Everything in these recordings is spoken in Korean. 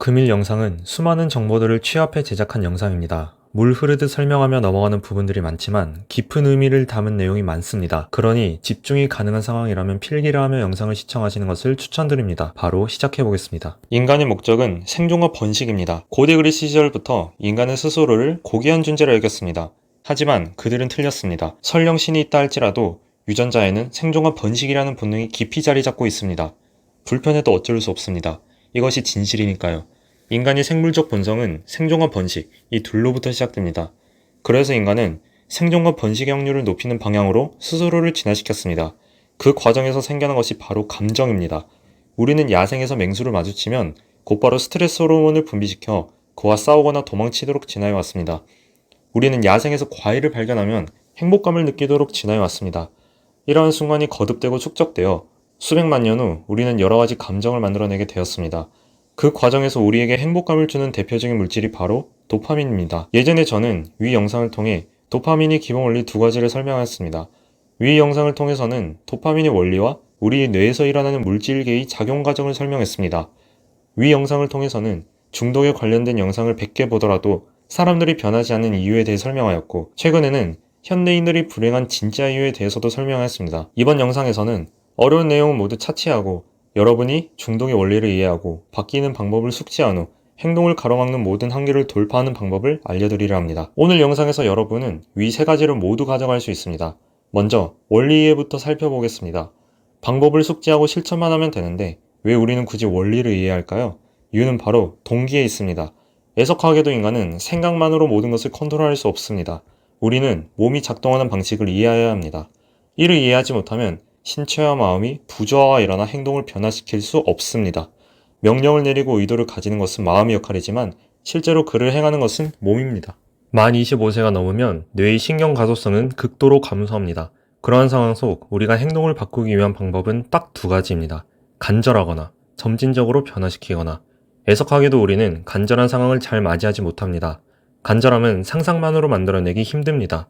금일 영상은 수많은 정보들을 취합해 제작한 영상입니다. 물 흐르듯 설명하며 넘어가는 부분들이 많지만 깊은 의미를 담은 내용이 많습니다. 그러니 집중이 가능한 상황이라면 필기를 하며 영상을 시청하시는 것을 추천드립니다. 바로 시작해 보겠습니다. 인간의 목적은 생존과 번식입니다. 고대 그리스 시절부터 인간은 스스로를 고귀한 존재로 여겼습니다. 하지만 그들은 틀렸습니다. 설령 신이 있다 할지라도 유전자에는 생존과 번식이라는 본능이 깊이 자리 잡고 있습니다. 불편해도 어쩔 수 없습니다. 이것이 진실이니까요. 인간의 생물적 본성은 생존과 번식, 이 둘로부터 시작됩니다. 그래서 인간은 생존과 번식의 확률을 높이는 방향으로 스스로를 진화시켰습니다. 그 과정에서 생겨난 것이 바로 감정입니다. 우리는 야생에서 맹수를 마주치면 곧바로 스트레스 호르몬을 분비시켜 그와 싸우거나 도망치도록 진화해왔습니다. 우리는 야생에서 과일을 발견하면 행복감을 느끼도록 진화해왔습니다. 이러한 순간이 거듭되고 축적되어 수백만 년 후 우리는 여러 가지 감정을 만들어내게 되었습니다. 그 과정에서 우리에게 행복감을 주는 대표적인 물질이 바로 도파민입니다. 예전에 저는 위 영상을 통해 도파민의 기본 원리 두 가지를 설명하였습니다. 위 영상을 통해서는 도파민의 원리와 우리 뇌에서 일어나는 물질계의 작용 과정을 설명했습니다. 위 영상을 통해서는 중독에 관련된 영상을 100개 보더라도 사람들이 변하지 않는 이유에 대해 설명하였고, 최근에는 현대인들이 불행한 진짜 이유에 대해서도 설명하였습니다. 이번 영상에서는 어려운 내용은 모두 차치하고 여러분이 중독의 원리를 이해하고 바뀌는 방법을 숙지한 후 행동을 가로막는 모든 한계를 돌파하는 방법을 알려드리려 합니다. 오늘 영상에서 여러분은 위 세 가지를 모두 가져갈 수 있습니다. 먼저 원리 이해부터 살펴보겠습니다. 방법을 숙지하고 실천만 하면 되는데 왜 우리는 굳이 원리를 이해해야 할까요? 이유는 바로 동기에 있습니다. 애석하게도 인간은 생각만으로 모든 것을 컨트롤할 수 없습니다. 우리는 몸이 작동하는 방식을 이해해야 합니다. 이를 이해하지 못하면 신체와 마음이 부조화가 일어나 행동을 변화시킬 수 없습니다. 명령을 내리고 의도를 가지는 것은 마음의 역할이지만 실제로 그를 행하는 것은 몸입니다. 만 25세가 넘으면 뇌의 신경 가소성은 극도로 감소합니다. 그러한 상황 속 우리가 행동을 바꾸기 위한 방법은 딱 두 가지입니다. 간절하거나 점진적으로 변화시키거나. 애석하게도 우리는 간절한 상황을 잘 맞이하지 못합니다. 간절함은 상상만으로 만들어내기 힘듭니다.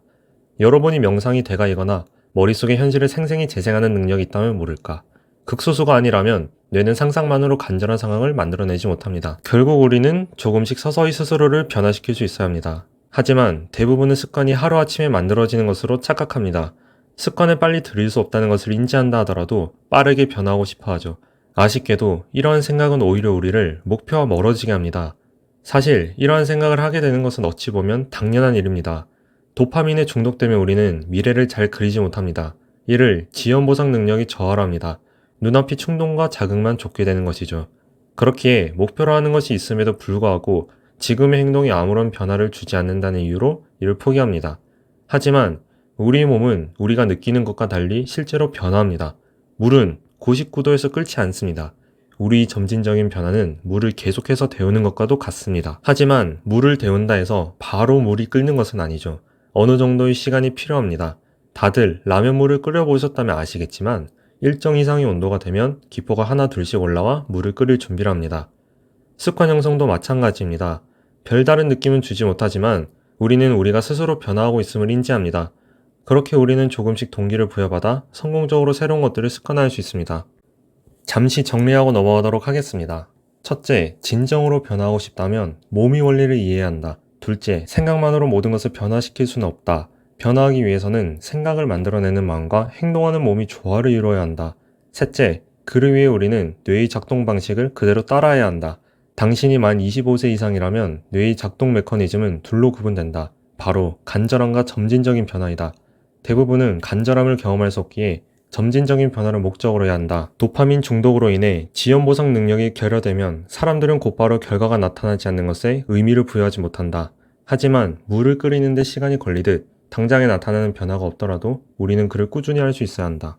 여러분이 명상이 대가이거나 머릿속에 현실을 생생히 재생하는 능력이 있다면 모를까. 극소수가 아니라면 뇌는 상상만으로 간절한 상황을 만들어내지 못합니다. 결국 우리는 조금씩 서서히 스스로를 변화시킬 수 있어야 합니다. 하지만 대부분의 습관이 하루아침에 만들어지는 것으로 착각합니다. 습관을 빨리 들일 수 없다는 것을 인지한다 하더라도 빠르게 변화하고 싶어 하죠. 아쉽게도 이러한 생각은 오히려 우리를 목표와 멀어지게 합니다. 사실 이러한 생각을 하게 되는 것은 어찌 보면 당연한 일입니다. 도파민에 중독되면 우리는 미래를 잘 그리지 못합니다. 이를 지연보상 능력이 저하로 합니다. 눈앞이 충동과 자극만 줬게 되는 것이죠. 그렇기에 목표로 하는 것이 있음에도 불구하고 지금의 행동이 아무런 변화를 주지 않는다는 이유로 이를 포기합니다. 하지만 우리의 몸은 우리가 느끼는 것과 달리 실제로 변화합니다. 물은 99도에서 끓지 않습니다. 우리 점진적인 변화는 물을 계속해서 데우는 것과도 같습니다. 하지만 물을 데운다 해서 바로 물이 끓는 것은 아니죠. 어느 정도의 시간이 필요합니다. 다들 라면물을 끓여보셨다면 아시겠지만 일정 이상의 온도가 되면 기포가 하나 둘씩 올라와 물을 끓일 준비를 합니다. 습관 형성도 마찬가지입니다. 별다른 느낌은 주지 못하지만 우리는 우리가 스스로 변화하고 있음을 인지합니다. 그렇게 우리는 조금씩 동기를 부여받아 성공적으로 새로운 것들을 습관화할 수 있습니다. 잠시 정리하고 넘어가도록 하겠습니다. 첫째, 진정으로 변화하고 싶다면 몸의 원리를 이해해야 한다. 둘째, 생각만으로 모든 것을 변화시킬 수는 없다. 변화하기 위해서는 생각을 만들어내는 마음과 행동하는 몸이 조화를 이루어야 한다. 셋째, 그를 위해 우리는 뇌의 작동 방식을 그대로 따라야 한다. 당신이 만 25세 이상이라면 뇌의 작동 메커니즘은 둘로 구분된다. 바로 간절함과 점진적인 변화이다. 대부분은 간절함을 경험할 수 없기에 점진적인 변화를 목적으로 해야 한다. 도파민 중독으로 인해 지연보상 능력이 결여되면 사람들은 곧바로 결과가 나타나지 않는 것에 의미를 부여하지 못한다. 하지만 물을 끓이는 데 시간이 걸리듯 당장에 나타나는 변화가 없더라도 우리는 그를 꾸준히 할 수 있어야 한다.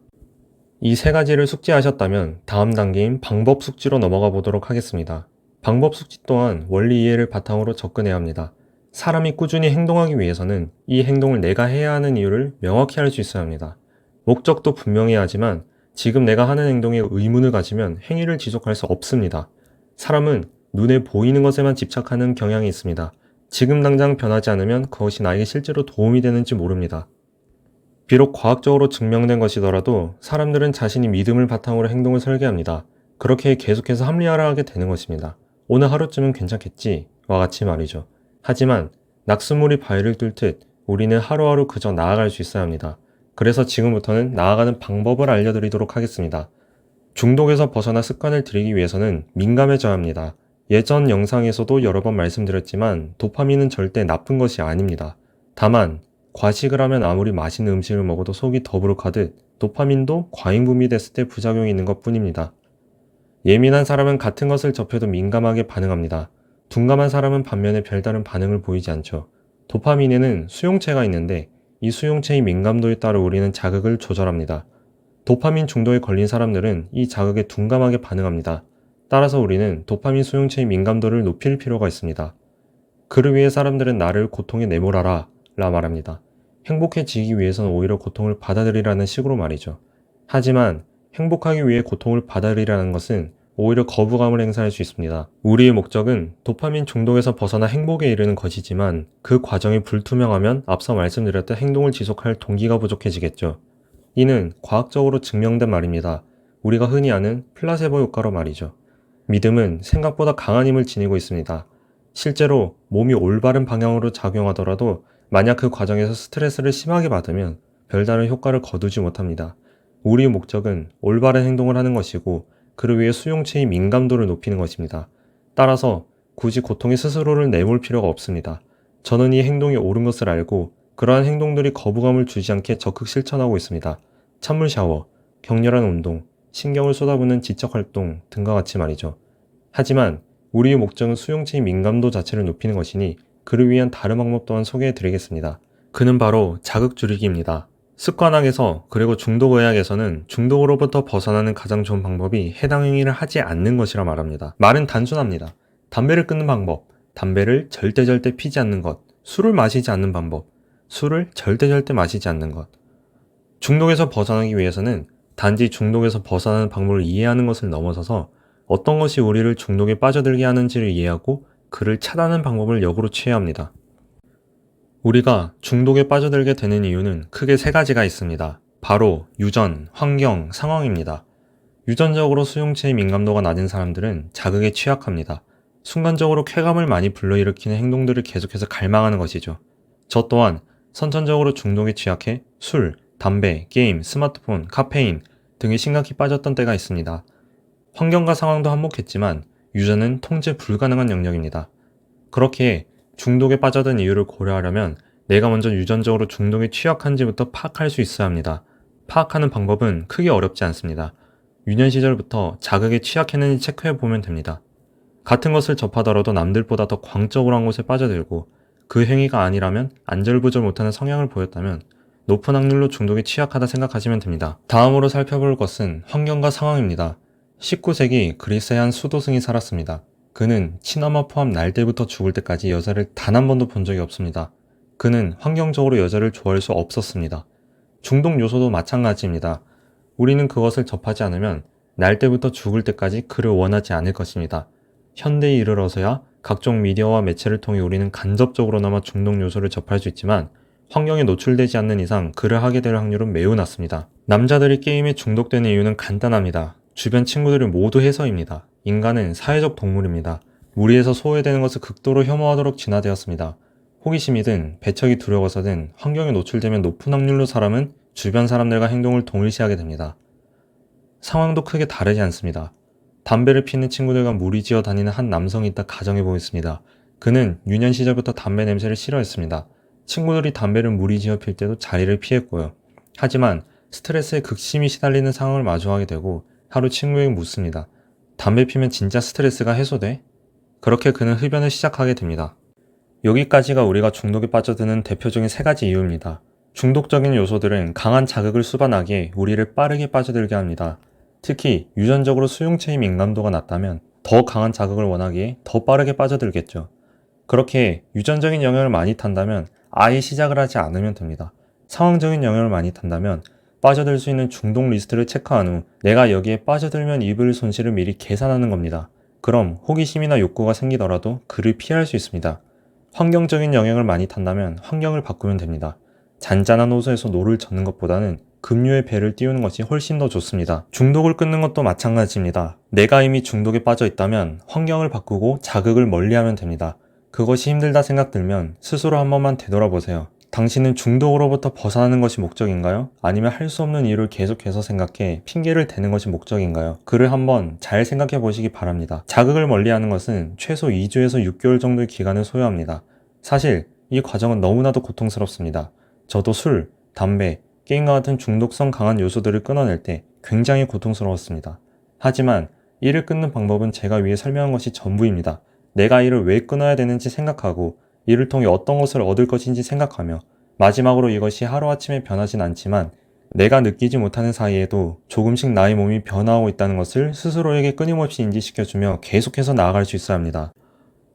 이 세 가지를 숙지하셨다면 다음 단계인 방법 숙지로 넘어가 보도록 하겠습니다. 방법 숙지 또한 원리 이해를 바탕으로 접근해야 합니다. 사람이 꾸준히 행동하기 위해서는 이 행동을 내가 해야 하는 이유를 명확히 할 수 있어야 합니다. 목적도 분명해야 하지만 지금 내가 하는 행동에 의문을 가지면 행위를 지속할 수 없습니다. 사람은 눈에 보이는 것에만 집착하는 경향이 있습니다. 지금 당장 변하지 않으면 그것이 나에게 실제로 도움이 되는지 모릅니다. 비록 과학적으로 증명된 것이더라도 사람들은 자신이 믿음을 바탕으로 행동을 설계합니다. 그렇게 계속해서 합리화를 하게 되는 것입니다. 오늘 하루쯤은 괜찮겠지 와 같이 말이죠. 하지만 낙수물이 바위를 뚫듯 우리는 하루하루 그저 나아갈 수 있어야 합니다. 그래서 지금부터는 나아가는 방법을 알려드리도록 하겠습니다. 중독에서 벗어나 습관을 들이기 위해서는 민감해져야 합니다. 예전 영상에서도 여러 번 말씀드렸지만 도파민은 절대 나쁜 것이 아닙니다. 다만 과식을 하면 아무리 맛있는 음식을 먹어도 속이 더부룩하듯 도파민도 과잉 분비됐을 때 부작용이 있는 것 뿐입니다. 예민한 사람은 같은 것을 접해도 민감하게 반응합니다. 둔감한 사람은 반면에 별다른 반응을 보이지 않죠. 도파민에는 수용체가 있는데 이 수용체의 민감도에 따라 우리는 자극을 조절합니다. 도파민 중독에 걸린 사람들은 이 자극에 둔감하게 반응합니다. 따라서 우리는 도파민 수용체의 민감도를 높일 필요가 있습니다. 그를 위해 사람들은 나를 고통에 내몰아라 라 말합니다. 행복해지기 위해서는 오히려 고통을 받아들이라는 식으로 말이죠. 하지만 행복하기 위해 고통을 받아들이라는 것은 오히려 거부감을 행사할 수 있습니다. 우리의 목적은 도파민 중독에서 벗어나 행복에 이르는 것이지만 그 과정이 불투명하면 앞서 말씀드렸던 행동을 지속할 동기가 부족해지겠죠. 이는 과학적으로 증명된 말입니다. 우리가 흔히 아는 플라세보 효과로 말이죠. 믿음은 생각보다 강한 힘을 지니고 있습니다. 실제로 몸이 올바른 방향으로 작용하더라도 만약 그 과정에서 스트레스를 심하게 받으면 별다른 효과를 거두지 못합니다. 우리의 목적은 올바른 행동을 하는 것이고 그를 위해 수용체의 민감도를 높이는 것입니다. 따라서 굳이 고통에 스스로를 내몰 필요가 없습니다. 저는 이 행동이 옳은 것을 알고 그러한 행동들이 거부감을 주지 않게 적극 실천하고 있습니다. 찬물 샤워, 격렬한 운동, 신경을 쏟아붓는 지적활동 등과 같이 말이죠. 하지만 우리의 목적은 수용체의 민감도 자체를 높이는 것이니 그를 위한 다른 방법 또한 소개해 드리겠습니다. 그는 바로 자극 줄이기입니다. 습관학에서 그리고 중독의학에서는 중독으로부터 벗어나는 가장 좋은 방법이 해당 행위를 하지 않는 것이라 말합니다. 말은 단순합니다. 담배를 끊는 방법, 담배를 절대 피지 않는 것, 술을 마시지 않는 방법, 술을 절대 마시지 않는 것. 중독에서 벗어나기 위해서는 단지 중독에서 벗어나는 방법을 이해하는 것을 넘어서서 어떤 것이 우리를 중독에 빠져들게 하는지를 이해하고 그를 차단하는 방법을 역으로 취해야 합니다. 우리가 중독에 빠져들게 되는 이유는 크게 세 가지가 있습니다. 바로 유전, 환경, 상황입니다. 유전적으로 수용체의 민감도가 낮은 사람들은 자극에 취약합니다. 순간적으로 쾌감을 많이 불러일으키는 행동들을 계속해서 갈망하는 것이죠. 저 또한 선천적으로 중독에 취약해 술, 담배, 게임, 스마트폰, 카페인 등에 심각히 빠졌던 때가 있습니다. 환경과 상황도 한몫했지만 유전은 통제 불가능한 영역입니다. 그렇게 중독에 빠져든 이유를 고려하려면 내가 먼저 유전적으로 중독에 취약한지부터 파악할 수 있어야 합니다. 파악하는 방법은 크게 어렵지 않습니다. 유년 시절부터 자극에 취약했는지 체크해 보면 됩니다. 같은 것을 접하더라도 남들보다 더 광적으로 한 곳에 빠져들고 그 행위가 아니라면 안절부절 못하는 성향을 보였다면 높은 확률로 중독에 취약하다 생각하시면 됩니다. 다음으로 살펴볼 것은 환경과 상황입니다. 19세기 그리스의 한 수도승이 살았습니다. 그는 친엄마 포함 날 때부터 죽을 때까지 여자를 단 한 번도 본 적이 없습니다. 그는 환경적으로 여자를 좋아할 수 없었습니다. 중독 요소도 마찬가지입니다. 우리는 그것을 접하지 않으면 날 때부터 죽을 때까지 그를 원하지 않을 것입니다. 현대에 이르러서야 각종 미디어와 매체를 통해 우리는 간접적으로나마 중독 요소를 접할 수 있지만 환경에 노출되지 않는 이상 그를 하게 될 확률은 매우 낮습니다. 남자들이 게임에 중독되는 이유는 간단합니다. 주변 친구들이 모두 해서입니다. 인간은 사회적 동물입니다. 무리에서 소외되는 것을 극도로 혐오하도록 진화되었습니다. 호기심이든 배척이 두려워서든 환경에 노출되면 높은 확률로 사람은 주변 사람들과 행동을 동일시하게 됩니다. 상황도 크게 다르지 않습니다. 담배를 피는 친구들과 무리지어 다니는 한 남성이 있다 가정해 보겠습니다. 그는 유년 시절부터 담배 냄새를 싫어했습니다. 친구들이 담배를 무리지어 필 때도 자리를 피했고요. 하지만 스트레스에 극심히 시달리는 상황을 마주하게 되고 하루 친구에게 묻습니다. 담배 피면 진짜 스트레스가 해소돼? 그렇게 그는 흡연을 시작하게 됩니다. 여기까지가 우리가 중독에 빠져드는 대표적인 세 가지 이유입니다. 중독적인 요소들은 강한 자극을 수반하기에 우리를 빠르게 빠져들게 합니다. 특히 유전적으로 수용체의 민감도가 낮다면 더 강한 자극을 원하기에 더 빠르게 빠져들겠죠. 그렇게 유전적인 영향을 많이 탄다면 아예 시작을 하지 않으면 됩니다. 상황적인 영향을 많이 탄다면 빠져들 수 있는 중독 리스트를 체크한 후 내가 여기에 빠져들면 입을 손실을 미리 계산하는 겁니다. 그럼 호기심이나 욕구가 생기더라도 그를 피할 수 있습니다. 환경적인 영향을 많이 탄다면 환경을 바꾸면 됩니다. 잔잔한 호수에서 노를 젓는 것보다는 급류의 배를 띄우는 것이 훨씬 더 좋습니다. 중독을 끊는 것도 마찬가지입니다. 내가 이미 중독에 빠져 있다면 환경을 바꾸고 자극을 멀리하면 됩니다. 그것이 힘들다 생각 들면 스스로 한 번만 되돌아보세요. 당신은 중독으로부터 벗어나는 것이 목적인가요? 아니면 할 수 없는 이유를 계속해서 생각해 핑계를 대는 것이 목적인가요? 그를 한번 잘 생각해 보시기 바랍니다. 자극을 멀리하는 것은 최소 2주에서 6개월 정도의 기간을 소요합니다. 사실 이 과정은 너무나도 고통스럽습니다. 저도 술, 담배, 게임과 같은 중독성 강한 요소들을 끊어낼 때 굉장히 고통스러웠습니다. 하지만 이를 끊는 방법은 제가 위에 설명한 것이 전부입니다. 내가 이를 왜 끊어야 되는지 생각하고 이를 통해 어떤 것을 얻을 것인지 생각하며 마지막으로 이것이 하루아침에 변하진 않지만 내가 느끼지 못하는 사이에도 조금씩 나의 몸이 변화하고 있다는 것을 스스로에게 끊임없이 인지시켜주며 계속해서 나아갈 수 있어야 합니다.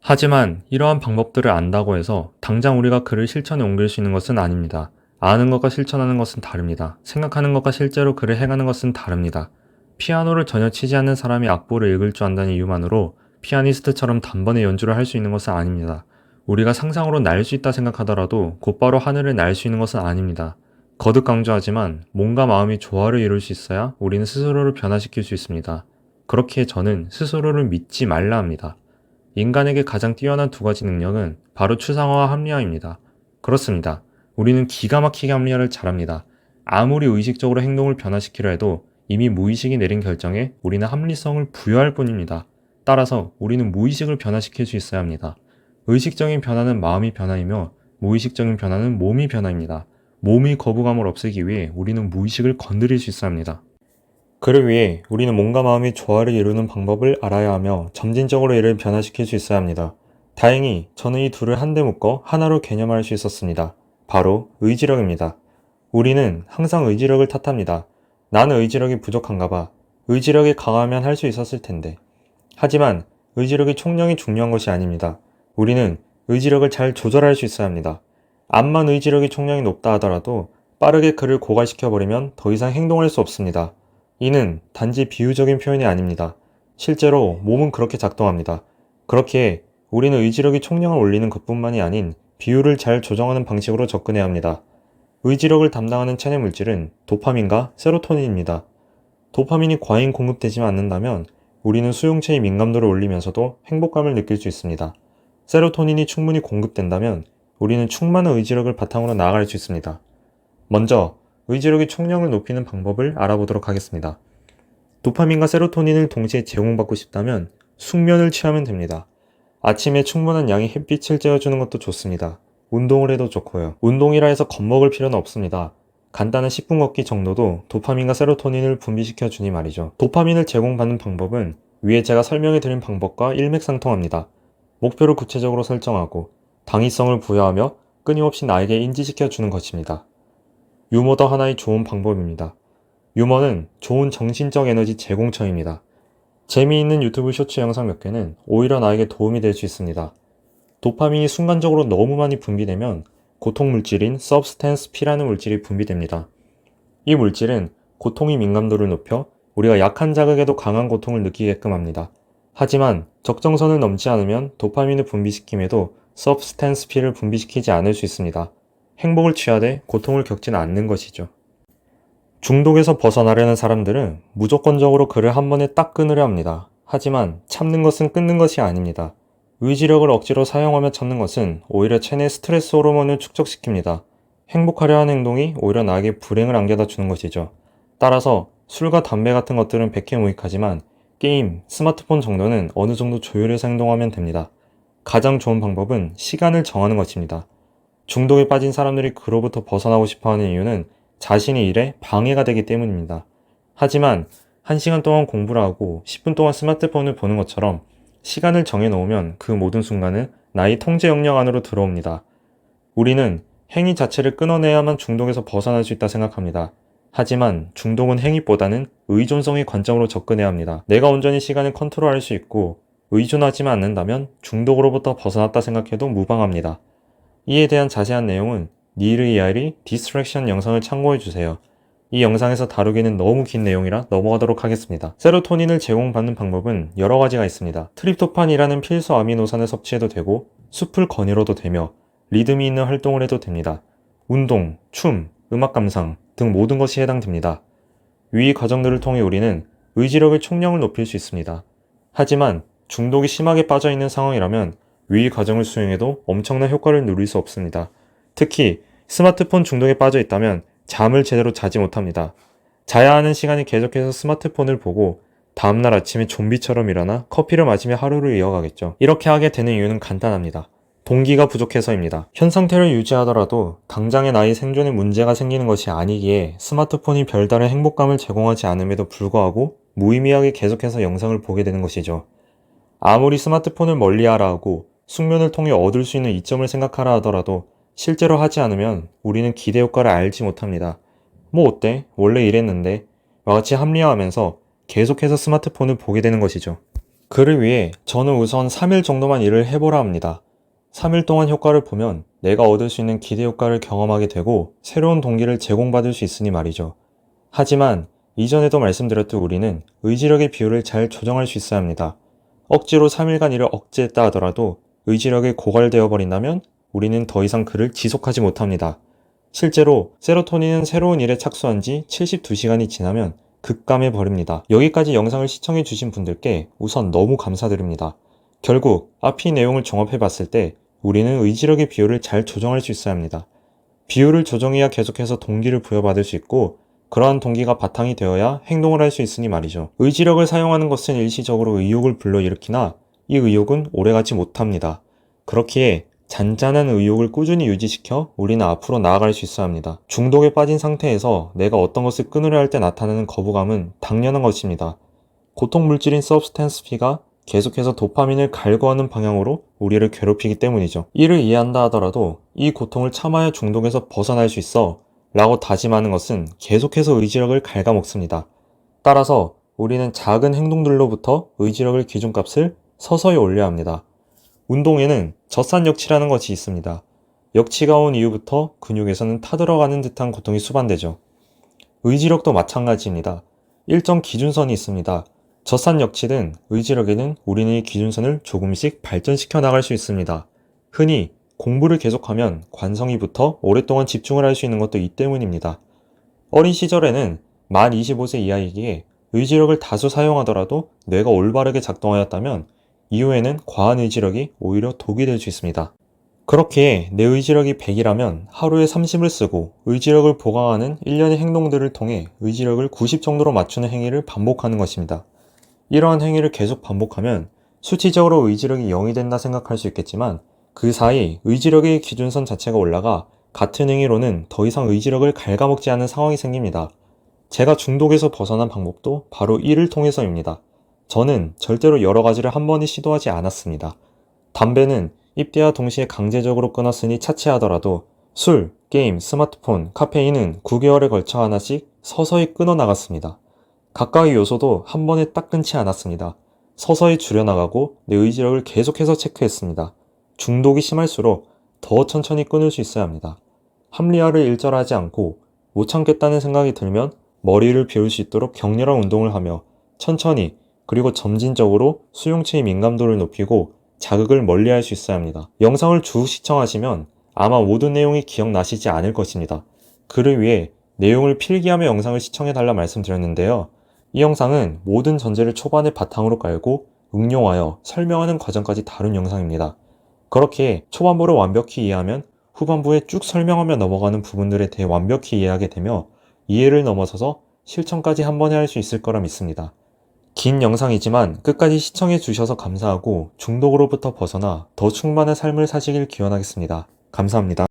하지만 이러한 방법들을 안다고 해서 당장 우리가 그를 실천에 옮길 수 있는 것은 아닙니다. 아는 것과 실천하는 것은 다릅니다. 생각하는 것과 실제로 그를 행하는 것은 다릅니다. 피아노를 전혀 치지 않는 사람이 악보를 읽을 줄 안다는 이유만으로 피아니스트처럼 단번에 연주를 할 수 있는 것은 아닙니다. 우리가 상상으로 날 수 있다 생각하더라도 곧바로 하늘을 날 수 있는 것은 아닙니다. 거듭 강조하지만 몸과 마음이 조화를 이룰 수 있어야 우리는 스스로를 변화시킬 수 있습니다. 그렇기에 저는 스스로를 믿지 말라 합니다. 인간에게 가장 뛰어난 두 가지 능력은 바로 추상화와 합리화입니다. 그렇습니다. 우리는 기가 막히게 합리화를 잘합니다. 아무리 의식적으로 행동을 변화시키려 해도 이미 무의식이 내린 결정에 우리는 합리성을 부여할 뿐입니다. 따라서 우리는 무의식을 변화시킬 수 있어야 합니다. 의식적인 변화는 마음이 변화이며 무의식적인 변화는 몸이 변화입니다. 몸의 거부감을 없애기 위해 우리는 무의식을 건드릴 수 있어야 합니다. 그를 위해 우리는 몸과 마음이 조화를 이루는 방법을 알아야 하며 점진적으로 이를 변화시킬 수 있어야 합니다. 다행히 저는 이 둘을 한데 묶어 하나로 개념할 수 있었습니다. 바로 의지력입니다. 우리는 항상 의지력을 탓합니다. 나는 의지력이 부족한가 봐. 의지력이 강하면 할 수 있었을 텐데. 하지만 의지력이 총량이 중요한 것이 아닙니다. 우리는 의지력을 잘 조절할 수 있어야 합니다. 암만 의지력이 총량이 높다 하더라도 빠르게 그를 고갈시켜버리면 더 이상 행동할 수 없습니다. 이는 단지 비유적인 표현이 아닙니다. 실제로 몸은 그렇게 작동합니다. 그렇기에 우리는 의지력이 총량을 올리는 것뿐만이 아닌 비율을 잘 조정하는 방식으로 접근해야 합니다. 의지력을 담당하는 체내 물질은 도파민과 세로토닌입니다. 도파민이 과잉 공급되지 않는다면 우리는 수용체의 민감도를 올리면서도 행복감을 느낄 수 있습니다. 세로토닌이 충분히 공급된다면 우리는 충만한 의지력을 바탕으로 나아갈 수 있습니다. 먼저 의지력의 총량을 높이는 방법을 알아보도록 하겠습니다. 도파민과 세로토닌을 동시에 제공받고 싶다면 숙면을 취하면 됩니다. 아침에 충분한 양의 햇빛을 쬐어주는 것도 좋습니다. 운동을 해도 좋고요. 운동이라 해서 겁먹을 필요는 없습니다. 간단한 10분 걷기 정도도 도파민과 세로토닌을 분비시켜 주니 말이죠. 도파민을 제공받는 방법은 위에 제가 설명해 드린 방법과 일맥상통합니다. 목표를 구체적으로 설정하고 당위성을 부여하며 끊임없이 나에게 인지시켜 주는 것입니다. 유머도 하나의 좋은 방법입니다. 유머는 좋은 정신적 에너지 제공처입니다. 재미있는 유튜브 쇼츠 영상 몇 개는 오히려 나에게 도움이 될 수 있습니다. 도파민이 순간적으로 너무 많이 분비되면 고통 물질인 substance P라는 물질이 분비됩니다. 이 물질은 고통의 민감도를 높여 우리가 약한 자극에도 강한 고통을 느끼게끔 합니다. 하지만 적정선을 넘지 않으면 도파민을 분비시킴에도 substance P를 분비시키지 않을 수 있습니다. 행복을 취하되 고통을 겪지는 않는 것이죠. 중독에서 벗어나려는 사람들은 무조건적으로 그를 한 번에 딱 끊으려 합니다. 하지만 참는 것은 끊는 것이 아닙니다. 의지력을 억지로 사용하며 참는 것은 오히려 체내 스트레스 호르몬을 축적시킵니다. 행복하려 하는 행동이 오히려 나에게 불행을 안겨다 주는 것이죠. 따라서 술과 담배 같은 것들은 백해무익하지만 게임, 스마트폰 정도는 어느 정도 조율해서 행동하면 됩니다. 가장 좋은 방법은 시간을 정하는 것입니다. 중독에 빠진 사람들이 그로부터 벗어나고 싶어하는 이유는 자신의 일에 방해가 되기 때문입니다. 하지만 1시간 동안 공부를 하고 10분 동안 스마트폰을 보는 것처럼 시간을 정해놓으면 그 모든 순간은 나의 통제 영역 안으로 들어옵니다. 우리는 행위 자체를 끊어내야만 중독에서 벗어날 수 있다 생각합니다. 하지만 중독은 행위보다는 의존성의 관점으로 접근해야 합니다. 내가 온전히 시간을 컨트롤할 수 있고 의존하지만 않는다면 중독으로부터 벗어났다 생각해도 무방합니다. 이에 대한 자세한 내용은 니르 이알이 디스트랙션 영상을 참고해주세요. 이 영상에서 다루기는 너무 긴 내용이라 넘어가도록 하겠습니다. 세로토닌을 제공받는 방법은 여러 가지가 있습니다. 트립토판이라는 필수 아미노산을 섭취해도 되고 숲을 거닐어도 되며 리듬이 있는 활동을 해도 됩니다. 운동, 춤, 음악 감상, 등 모든 것이 해당됩니다. 위 과정들을 통해 우리는 의지력의 총량을 높일 수 있습니다. 하지만 중독이 심하게 빠져있는 상황이라면 위 과정을 수행해도 엄청난 효과를 누릴 수 없습니다. 특히 스마트폰 중독에 빠져 있다면 잠을 제대로 자지 못합니다. 자야 하는 시간에 계속해서 스마트폰을 보고 다음날 아침에 좀비처럼 일어나 커피를 마시며 하루를 이어가겠죠. 이렇게 하게 되는 이유는 간단합니다. 동기가 부족해서입니다. 현 상태를 유지하더라도 당장의 나의 생존에 문제가 생기는 것이 아니기에 스마트폰이 별다른 행복감을 제공하지 않음에도 불구하고 무의미하게 계속해서 영상을 보게 되는 것이죠. 아무리 스마트폰을 멀리하라 하고 숙면을 통해 얻을 수 있는 이점을 생각하라 하더라도 실제로 하지 않으면 우리는 기대 효과를 알지 못합니다. 뭐 어때? 원래 이랬는데? 와 같이 합리화하면서 계속해서 스마트폰을 보게 되는 것이죠. 그를 위해 저는 우선 3일 정도만 일을 해보라 합니다. 3일 동안 효과를 보면 내가 얻을 수 있는 기대 효과를 경험하게 되고 새로운 동기를 제공받을 수 있으니 말이죠. 하지만 이전에도 말씀드렸듯 우리는 의지력의 비율을 잘 조정할 수 있어야 합니다. 억지로 3일간 일을 억제했다 하더라도 의지력이 고갈되어 버린다면 우리는 더 이상 그를 지속하지 못합니다. 실제로 세로토닌은 새로운 일에 착수한 지 72시간이 지나면 급감해 버립니다. 여기까지 영상을 시청해 주신 분들께 우선 너무 감사드립니다. 결국 앞이 내용을 종합해 봤을 때 우리는 의지력의 비율을 잘 조정할 수 있어야 합니다. 비율을 조정해야 계속해서 동기를 부여받을 수 있고 그러한 동기가 바탕이 되어야 행동을 할 수 있으니 말이죠. 의지력을 사용하는 것은 일시적으로 의욕을 불러일으키나 이 의욕은 오래가지 못합니다. 그렇기에 잔잔한 의욕을 꾸준히 유지시켜 우리는 앞으로 나아갈 수 있어야 합니다. 중독에 빠진 상태에서 내가 어떤 것을 끊으려 할 때 나타나는 거부감은 당연한 것입니다. 고통 물질인 서브스탄스 P가 계속해서 도파민을 갈구하는 방향으로 우리를 괴롭히기 때문이죠. 이를 이해한다 하더라도 이 고통을 참아야 중독에서 벗어날 수 있어 라고 다짐하는 것은 계속해서 의지력을 갉아먹습니다. 따라서 우리는 작은 행동들로부터 의지력을 기준값을 서서히 올려야 합니다. 운동에는 젖산역치라는 것이 있습니다. 역치가 온 이후부터 근육에서는 타들어가는 듯한 고통이 수반되죠. 의지력도 마찬가지입니다. 일정 기준선이 있습니다. 젖산역치든 의지력에는 우리는 이 기준선을 조금씩 발전시켜 나갈 수 있습니다. 흔히 공부를 계속하면 관성이 붙어 오랫동안 집중을 할 수 있는 것도 이 때문입니다. 어린 시절에는 만 25세 이하이기에 의지력을 다수 사용하더라도 뇌가 올바르게 작동하였다면 이후에는 과한 의지력이 오히려 독이 될 수 있습니다. 그렇기에 내 의지력이 100이라면 하루에 30을 쓰고 의지력을 보강하는 일련의 행동들을 통해 의지력을 90 정도로 맞추는 행위를 반복하는 것입니다. 이러한 행위를 계속 반복하면 수치적으로 의지력이 0이 된다 생각할 수 있겠지만 그 사이 의지력의 기준선 자체가 올라가 같은 행위로는 더 이상 의지력을 갉아먹지 않는 상황이 생깁니다. 제가 중독에서 벗어난 방법도 바로 이를 통해서입니다. 저는 절대로 여러 가지를 한 번에 시도하지 않았습니다. 담배는 입대와 동시에 강제적으로 끊었으니 차치하더라도 술, 게임, 스마트폰, 카페인은 9개월에 걸쳐 하나씩 서서히 끊어 나갔습니다. 각각의 요소도 한 번에 딱 끊지 않았습니다. 서서히 줄여나가고 내 의지력을 계속해서 체크했습니다. 중독이 심할수록 더 천천히 끊을 수 있어야 합니다. 합리화를 일절하지 않고 못 참겠다는 생각이 들면 머리를 비울 수 있도록 격렬한 운동을 하며 천천히 그리고 점진적으로 수용체의 민감도를 높이고 자극을 멀리할 수 있어야 합니다. 영상을 쭉 시청하시면 아마 모든 내용이 기억나시지 않을 것입니다. 그를 위해 내용을 필기하며 영상을 시청해달라 말씀드렸는데요. 이 영상은 모든 전제를 초반에 바탕으로 깔고 응용하여 설명하는 과정까지 다룬 영상입니다. 그렇게 초반부를 완벽히 이해하면 후반부에 쭉 설명하며 넘어가는 부분들에 대해 완벽히 이해하게 되며 이해를 넘어서서 실천까지 한 번에 할 수 있을 거라 믿습니다. 긴 영상이지만 끝까지 시청해 주셔서 감사하고 중독으로부터 벗어나 더 충만한 삶을 사시길 기원하겠습니다. 감사합니다.